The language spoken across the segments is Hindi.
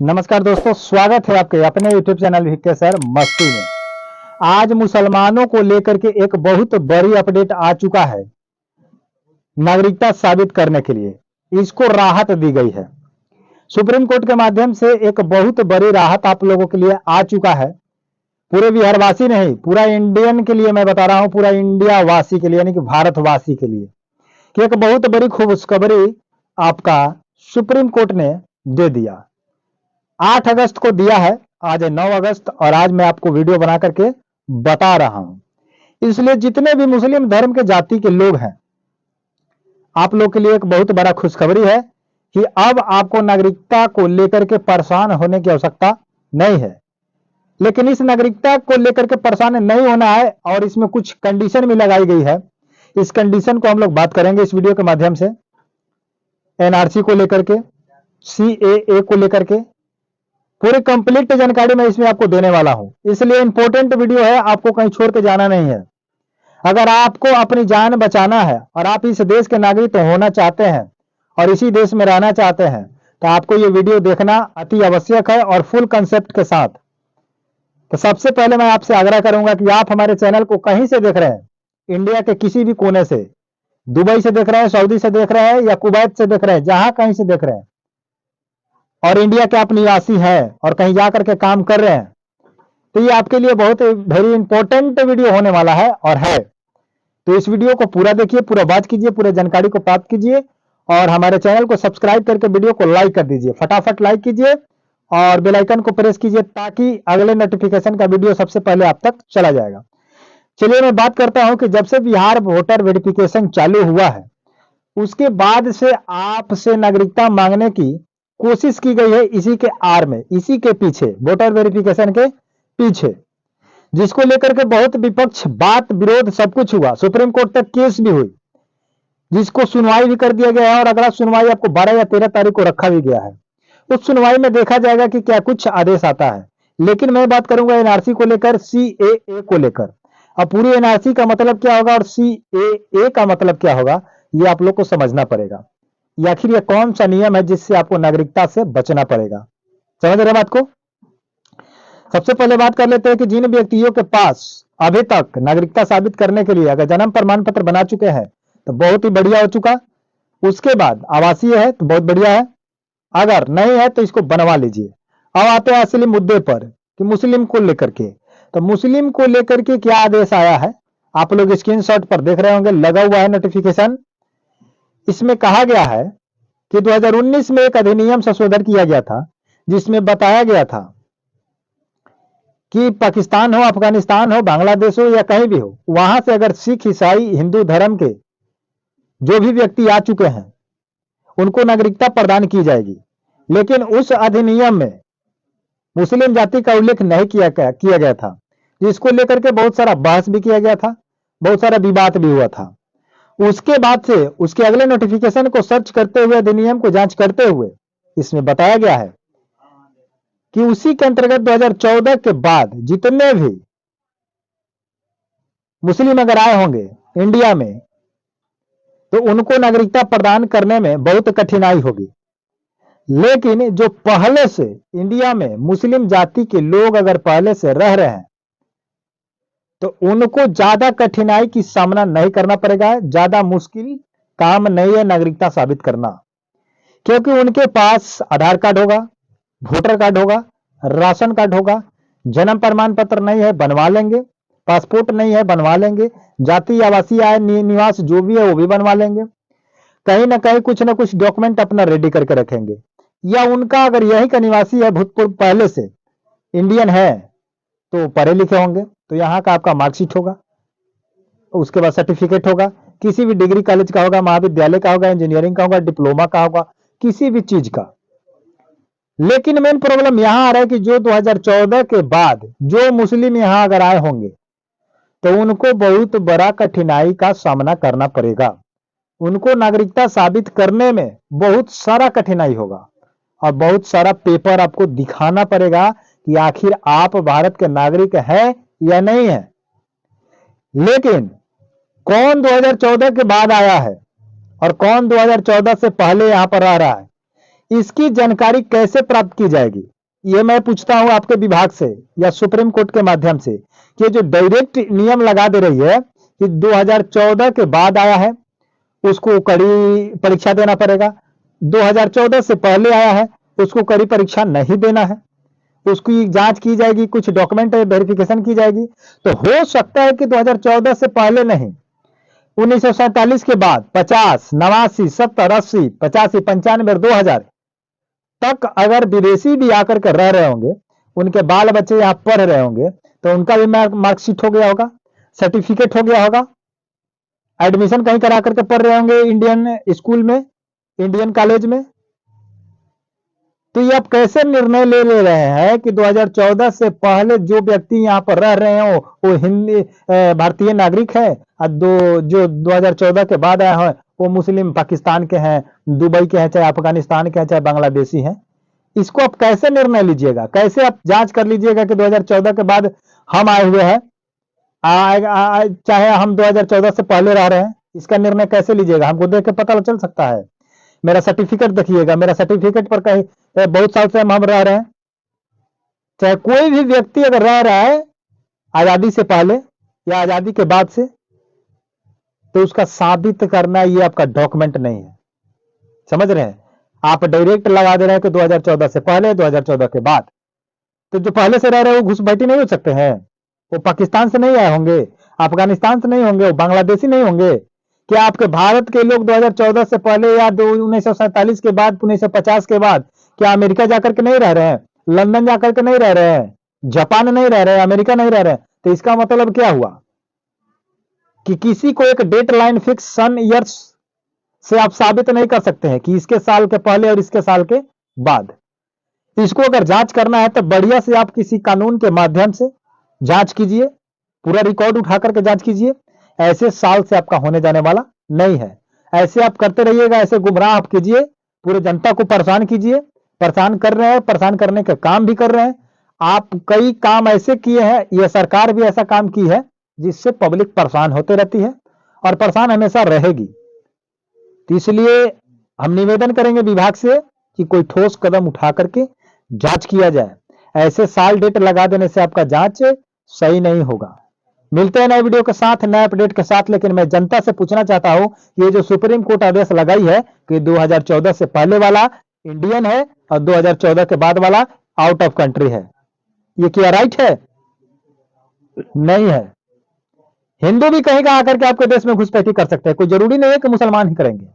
नमस्कार दोस्तों, स्वागत है आपके अपने YouTube चैनल वीके सर मस्ती में। आज मुसलमानों को लेकर के एक बहुत बड़ी अपडेट आ चुका है। नागरिकता साबित करने के लिए इसको राहत दी गई है। सुप्रीम कोर्ट के माध्यम से एक बहुत बड़ी राहत आप लोगों के लिए आ चुका है। पूरे बिहारवासी नहीं, पूरा इंडियन के लिए मैं बता रहा हूं, पूरा इंडिया वासी के लिए यानी कि भारतवासी के लिए कि एक बहुत बड़ी खुशखबरी आपका सुप्रीम कोर्ट ने दे दिया। 8 अगस्त को दिया है, आज है 9 अगस्त और आज मैं आपको वीडियो बना करके बता रहा हूं। इसलिए जितने भी मुस्लिम धर्म के जाति के लोग हैं, आप लोग के लिए एक बहुत बड़ा खुशखबरी है कि अब आपको नागरिकता को लेकर के परेशान होने की आवश्यकता नहीं है। लेकिन इस नागरिकता को लेकर के परेशान नहीं होना है और इसमें कुछ कंडीशन भी लगाई गई है। इस कंडीशन को हम लोग बात करेंगे इस वीडियो के माध्यम से। एनआरसी को लेकर के, सीएए को लेकर के पूरी कंप्लीट जानकारी मैं इसमें आपको देने वाला हूं। इसलिए इंपॉर्टेंट वीडियो है, आपको कहीं छोड़ के जाना नहीं है। अगर आपको अपनी जान बचाना है और आप इस देश के नागरिक होना चाहते हैं और इसी देश में रहना चाहते हैं तो आपको ये वीडियो देखना अति आवश्यक है और फुल कंसेप्ट के साथ। तो सबसे पहले मैं आपसे आग्रह करूंगा कि आप हमारे चैनल को कहीं से देख रहे हैं, इंडिया के किसी भी कोने से, दुबई से देख रहे हैं, सऊदी से देख रहे हैं या कुवैत से देख रहे हैं, जहां कहीं से देख रहे हैं और इंडिया के आप निवासी हैं और कहीं जाकर के काम कर रहे हैं, तो ये आपके लिए बहुत वेरी इंपॉर्टेंट वीडियो होने वाला है और है। तो इस वीडियो को पूरा देखिए, पूरा वॉच कीजिए, पूरे जानकारी को प्राप्त कीजिए और हमारे चैनल को सब्सक्राइब करके वीडियो को लाइक कर दीजिए। फटाफट लाइक कीजिए और बेल आइकन को प्रेस कीजिए ताकि अगले नोटिफिकेशन का वीडियो सबसे पहले आप तक चला जाएगा। चलिए मैं बात करता हूं कि जब से बिहार वोटर वेरिफिकेशन चालू हुआ है उसके बाद से आपसे नागरिकता मांगने की कोशिश की गई है, इसी के आड़ में, इसी के पीछे, वोटर वेरिफिकेशन के पीछे, जिसको लेकर के बहुत विपक्ष, बात विरोध सब कुछ हुआ। सुप्रीम कोर्ट तक केस भी हुई, जिसको सुनवाई भी कर दिया गया है और अगला सुनवाई आपको 12 या 13 तारीख को रखा भी गया है। उस सुनवाई में देखा जाएगा कि क्या कुछ आदेश आता है। लेकिन मैं बात करूंगा एनआरसी को लेकर, सीएए को लेकर। अब पूरी एनआरसी का मतलब क्या होगा और सीएए का मतलब क्या होगा, ये आप लोग को समझना पड़ेगा। ये आखिर ये कौन सा नियम है जिससे आपको नागरिकता से बचना पड़ेगा, समझ रहे बात को। सबसे पहले बात कर लेते हैं कि जिन व्यक्तियों के पास अभी तक नागरिकता साबित करने के लिए अगर जन्म प्रमाण पत्र बना चुके हैं तो बहुत ही बढ़िया हो चुका। उसके बाद आवासीय है तो बहुत बढ़िया है, अगर नहीं है तो इसको बनवा लीजिए। अब आते हैं असली मुद्दे पर कि मुस्लिम को लेकर के। तो मुस्लिम को लेकर के क्या आदेश आया है, आप लोग स्क्रीनशॉट पर देख रहे होंगे, लगा हुआ है नोटिफिकेशन। इसमें कहा गया है कि 2019 में एक अधिनियम संशोधन किया गया था जिसमें बताया गया था कि पाकिस्तान हो, अफगानिस्तान हो, बांग्लादेश हो या कहीं भी हो, वहां से अगर सिख, ईसाई, हिंदू धर्म के जो भी व्यक्ति आ चुके हैं उनको नागरिकता प्रदान की जाएगी। लेकिन उस अधिनियम में मुस्लिम जाति का उल्लेख नहीं किया गया था, जिसको लेकर के बहुत सारा बहस भी किया गया था, बहुत सारा विवाद भी हुआ था। उसके बाद से उसके अगले नोटिफिकेशन को सर्च करते हुए, अधिनियम को जांच करते हुए इसमें बताया गया है कि उसी के अंतर्गत 2014 के बाद जितने भी मुस्लिम अगर आए होंगे इंडिया में तो उनको नागरिकता प्रदान करने में बहुत कठिनाई होगी। लेकिन जो पहले से इंडिया में मुस्लिम जाति के लोग अगर पहले से रह रहे हैं तो उनको ज्यादा कठिनाई की सामना नहीं करना पड़ेगा, ज्यादा मुश्किल काम नहीं है नागरिकता साबित करना, क्योंकि उनके पास आधार कार्ड होगा, वोटर कार्ड होगा, राशन कार्ड होगा, जन्म प्रमाण पत्र नहीं है बनवा लेंगे, पासपोर्ट नहीं है बनवा लेंगे, जाति आवासीय आय निवास जो भी है वो भी बनवा लेंगे, कहीं ना कहीं कुछ ना कुछ डॉक्यूमेंट अपना रेडी करके रखेंगे। या उनका अगर यही का निवासी है, भूतपूर्व पहले से इंडियन है तो पढ़े लिखे होंगे तो यहाँ का आपका मार्कशीट होगा, उसके बाद सर्टिफिकेट होगा, किसी भी डिग्री कॉलेज का होगा, महाविद्यालय का होगा, इंजीनियरिंग का होगा, डिप्लोमा का होगा, किसी भी चीज का। लेकिन मेन प्रॉब्लम यहां आ रहा है कि जो 2014 के बाद जो मुस्लिम यहां अगर आए होंगे तो उनको बहुत बड़ा कठिनाई का सामना करना पड़ेगा। उनको नागरिकता साबित करने में बहुत सारा कठिनाई होगा और बहुत सारा पेपर आपको दिखाना पड़ेगा कि आखिर आप भारत के नागरिक हैं या नहीं है। लेकिन कौन 2014 के बाद आया है और कौन 2014 से पहले यहां पर रह रहा है, इसकी जानकारी कैसे प्राप्त की जाएगी? ये मैं पूछता हूं आपके विभाग से या सुप्रीम कोर्ट के माध्यम से कि जो डायरेक्ट नियम लगा दे रही है कि 2014 के बाद आया है उसको कड़ी परीक्षा देना पड़ेगा, 2014 से पहले आया है उसको कड़ी परीक्षा नहीं देना है, उसकी जांच की जाएगी, कुछ डॉक्यूमेंट वेरिफिकेशन की जाएगी। तो हो सकता है कि 2014 से पहले नहीं, 1947 के बाद 50, 89, 70, 80, 85, 95 और 2000 तक अगर विदेशी भी आकर के रह रहे होंगे, उनके बाल बच्चे यहाँ पढ़ रहे होंगे, तो उनका भी मार्कशीट हो गया होगा, सर्टिफिकेट हो गया होगा, एडमिशन कहीं करा करके पढ़ रहे होंगे इंडियन स्कूल में, इंडियन कॉलेज में। तो ये आप कैसे निर्णय ले रहे हैं कि 2014 से पहले जो व्यक्ति यहाँ पर रह रहे हो वो हिंदी भारतीय नागरिक है, और जो 2014 के बाद आए हैं वो मुस्लिम पाकिस्तान के हैं, दुबई के हैं, चाहे अफगानिस्तान के हैं, चाहे बांग्लादेशी हैं। इसको आप कैसे निर्णय लीजिएगा? कैसे आप जांच कर लीजिएगा कि 2014 के बाद हम आए हुए हैं, चाहे हम 2014 से पहले रह रहे हैं? इसका निर्णय कैसे लीजिएगा? हमको देख के पता चल सकता है। मेरा सर्टिफिकेट देखिएगा, मेरा सर्टिफिकेट पर कहीं बहुत साल से हम रह रहे हैं। चाहे कोई भी व्यक्ति अगर रह रहा है आजादी से पहले या आजादी के बाद से, तो उसका साबित करना ये आपका डॉक्यूमेंट नहीं है। समझ रहे हैं? आप डायरेक्ट लगा दे रहे हैं कि 2014 से पहले, 2014 के बाद। तो जो पहले से रह रहे हैं वो घुसपैठी नहीं हो सकते हैं? वो पाकिस्तान से नहीं आए होंगे, अफगानिस्तान से नहीं होंगे, वो बांग्लादेशी नहीं होंगे? क्या आपके भारत के लोग 2014 से पहले या 1947 के बाद, 1950 के बाद क्या अमेरिका जाकर के नहीं रह रहे हैं, लंदन जाकर के नहीं रह रहे हैं, जापान नहीं रह रहे हैं, अमेरिका नहीं रह रहे हैं? तो इसका मतलब क्या हुआ कि किसी को एक डेट लाइन फिक्स सन ईयर्स से आप साबित नहीं कर सकते हैं कि इसके साल के पहले और इसके साल के बाद। इसको अगर जांच करना है तो बढ़िया से आप किसी कानून के माध्यम से जांच कीजिए, पूरा रिकॉर्ड उठा करके जांच कीजिए। ऐसे साल से आपका होने जाने वाला नहीं है। ऐसे आप करते रहिएगा, ऐसे गुमराह आप कीजिए, पूरे जनता को परेशान कीजिए। परेशान कर रहे हैं, परेशान करने के काम भी कर रहे हैं। आप कई काम ऐसे किए हैं, यह सरकार भी ऐसा काम की है जिससे पब्लिक परेशान होते रहती है और परेशान हमेशा रहेगी। तो इसलिए हम निवेदन करेंगे विभाग से कि कोई ठोस कदम उठा करके जांच किया जाए। ऐसे साल डेट लगा देने से आपका जांच सही नहीं होगा। मिलते हैं नए वीडियो के साथ, नए अपडेट के साथ। लेकिन मैं जनता से पूछना चाहता हूं, ये जो सुप्रीम कोर्ट आदेश लगाई है कि 2014 से पहले वाला इंडियन है और 2014 के बाद वाला आउट ऑफ कंट्री है, ये क्या राइट है? नहीं है। हिंदू भी कहीं का आकर के आपके देश में घुसपैठी कर सकते हैं, कोई जरूरी नहीं है कि मुसलमान ही करेंगे।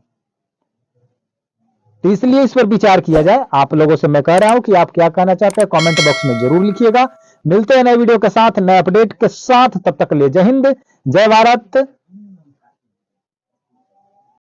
तो इसलिए इस पर विचार किया जाए। आप लोगों से मैं कह रहा हूं कि आप क्या कहना चाहते हैं कमेंट बॉक्स में जरूर लिखिएगा। मिलते हैं नए वीडियो के साथ, नए अपडेट के साथ। तब तक के लिए जय हिंद, जय भारत।